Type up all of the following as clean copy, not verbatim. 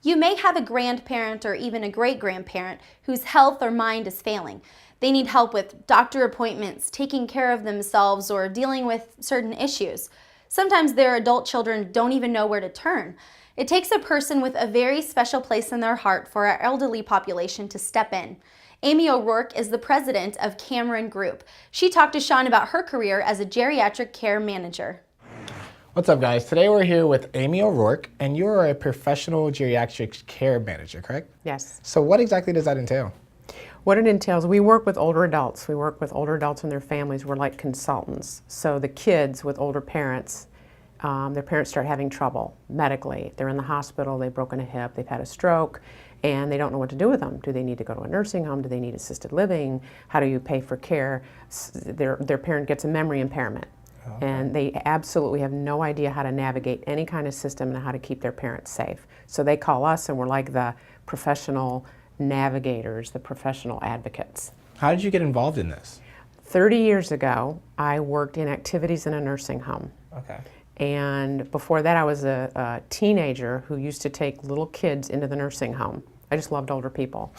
You may have a grandparent or even a great-grandparent whose health or mind is failing. They need help with doctor appointments, taking care of themselves, or dealing with certain issues. Sometimes their adult children don't even know where to turn. It takes a person with a very special place in their heart for our elderly population to step in. Amy O'Rourke is the president of Cameron Group. She talked to Sean about her career as a geriatric care manager. What's up, guys? Today we're here with Amy O'Rourke, and you are a professional geriatric care manager, correct? Yes. So what exactly does that entail? What it entails, we work with older adults. We work with older adults and their families. We're like consultants. So the kids with older parents, their parents start having trouble medically. They're in the hospital, they've broken a hip, they've had a stroke, and they don't know what to do with them. Do they need to go to a nursing home? Do they need assisted living? How do you pay for care? Their parent gets a memory impairment. Okay. And they absolutely have no idea how to navigate any kind of system and how to keep their parents safe. So they call us, and we're like the professional navigators, the professional advocates. How did you get involved in this? 30 years ago, I worked in activities in a nursing home. Okay. And before that, I was a teenager who used to take little kids into the nursing home. I just loved older people.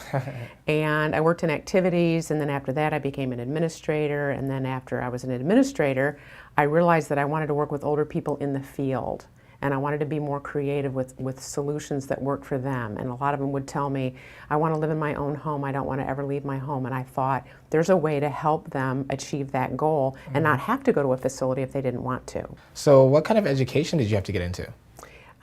And I worked in activities, and then after that I became an administrator, and then after I was an administrator, I realized that I wanted to work with older people in the field, and I wanted to be more creative with solutions that worked for them. And a lot of them would tell me, I want to live in my own home, I don't want to ever leave my home. And I thought, there's a way to help them achieve that goal and not have to go to a facility if they didn't want to. So what kind of education did you have to get into?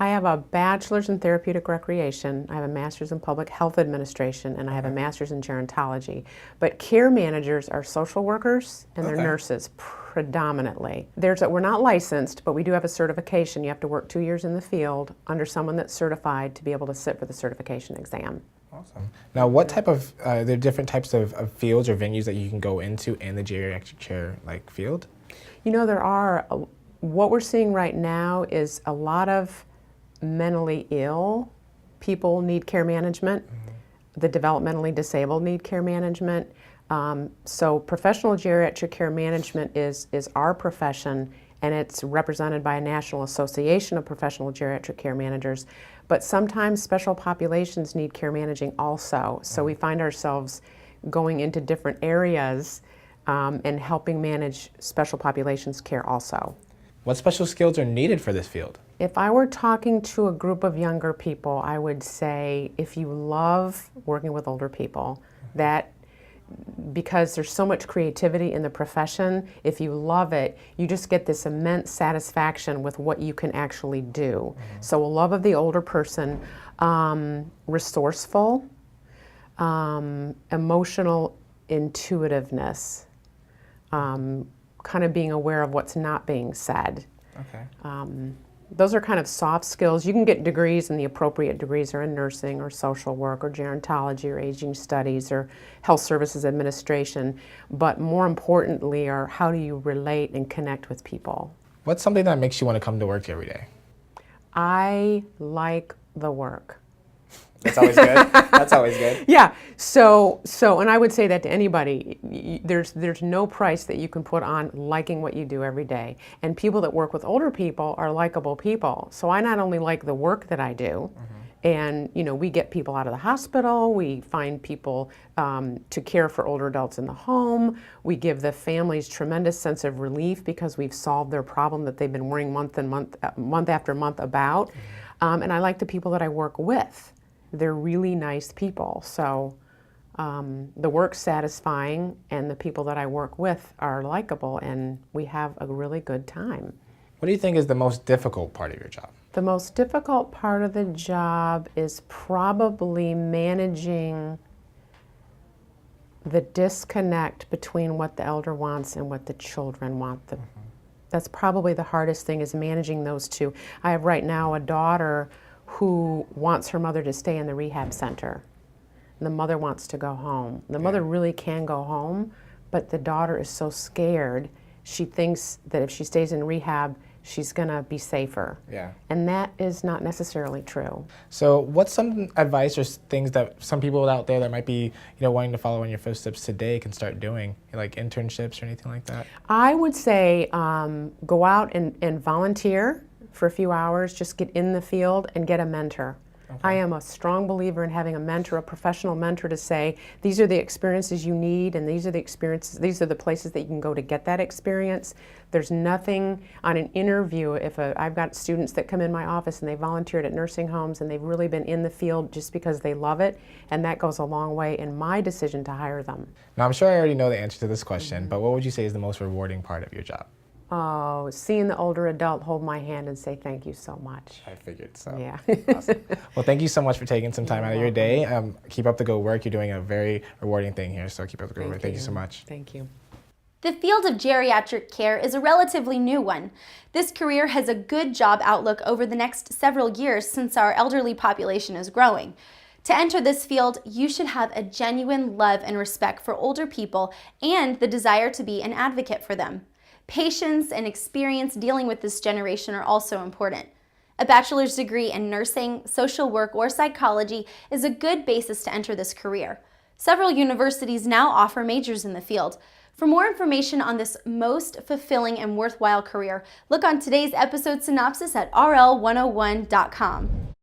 I have a bachelor's in therapeutic recreation, I have a master's in public health administration, and I have a master's in gerontology. But care managers are social workers and they're nurses predominantly. We're not licensed, but we do have a certification. You have to work 2 years in the field under someone that's certified to be able to sit for the certification exam. Awesome. Now, what type of, there are different types of fields or venues that you can go into in the geriatric care field? You know, there are, what we're seeing right now is a lot of mentally ill people need care management. The developmentally disabled need care management. So professional geriatric care management is our profession, and it's represented by a National Association of Professional Geriatric Care Managers. But sometimes special populations need care managing also. So we find ourselves going into different areas and helping manage special populations care also. What special skills are needed for this field? If I were talking to a group of younger people, I would say if you love working with older people, that because there's so much creativity in the profession, if you love it, you just get this immense satisfaction with what you can actually do. So a love of the older person, resourceful, emotional intuitiveness, kind of being aware of what's not being said. Okay. Those are kind of soft skills. You can get degrees, and the appropriate degrees are in nursing or social work or gerontology or aging studies or health services administration. But more importantly are how do you relate and connect with people. What's something that makes you want to come to work every day? I like the work. That's always good. That's always good. Yeah. So, and I would say that to anybody. There's no price that you can put on liking what you do every day. And people that work with older people are likable people. So I not only like the work that I do, and we get people out of the hospital. We find people to care for older adults in the home. We give the families tremendous sense of relief because we've solved their problem that they've been worrying month after month about. And I like the people that I work with. They're really nice people. So the work's satisfying, and the people that I work with are likable, and we have a really good time. What do you think is the most difficult part of your job? The most difficult part of the job is probably managing the disconnect between what the elder wants and what the children want. That's probably the hardest thing, is managing those two. I have right now a daughter who wants her mother to stay in the rehab center. And the mother wants to go home. The mother really can go home, but the daughter is so scared. She thinks that if she stays in rehab, she's gonna be safer. Yeah. And that is not necessarily true. So what's some advice or things that some people out there that might be wanting to follow in your footsteps today can start doing, like internships or anything like that? I would say go out and volunteer for a few hours, just get in the field and get a mentor. I am a strong believer in having a mentor, a professional mentor, to say, these are the experiences you need, and these are the places that you can go to get that experience. There's nothing on an interview, I've got students that come in my office and they volunteered at nursing homes and they've really been in the field just because they love it, and that goes a long way in my decision to hire them. Now, I'm sure I already know the answer to this question, but what would you say is the most rewarding part of your job? Oh, seeing the older adult hold my hand and say thank you so much. I figured so. Yeah. Awesome. Well, thank you so much for taking some time out of your day. Keep up the good work. You're doing a very rewarding thing here, so keep up the good work. Thank you so much. Thank you. The field of geriatric care is a relatively new one. This career has a good job outlook over the next several years since our elderly population is growing. To enter this field, you should have a genuine love and respect for older people and the desire to be an advocate for them. Patience and experience dealing with this generation are also important. A bachelor's degree in nursing, social work, or psychology is a good basis to enter this career. Several universities now offer majors in the field. For more information on this most fulfilling and worthwhile career, look on today's episode synopsis at rl101.com.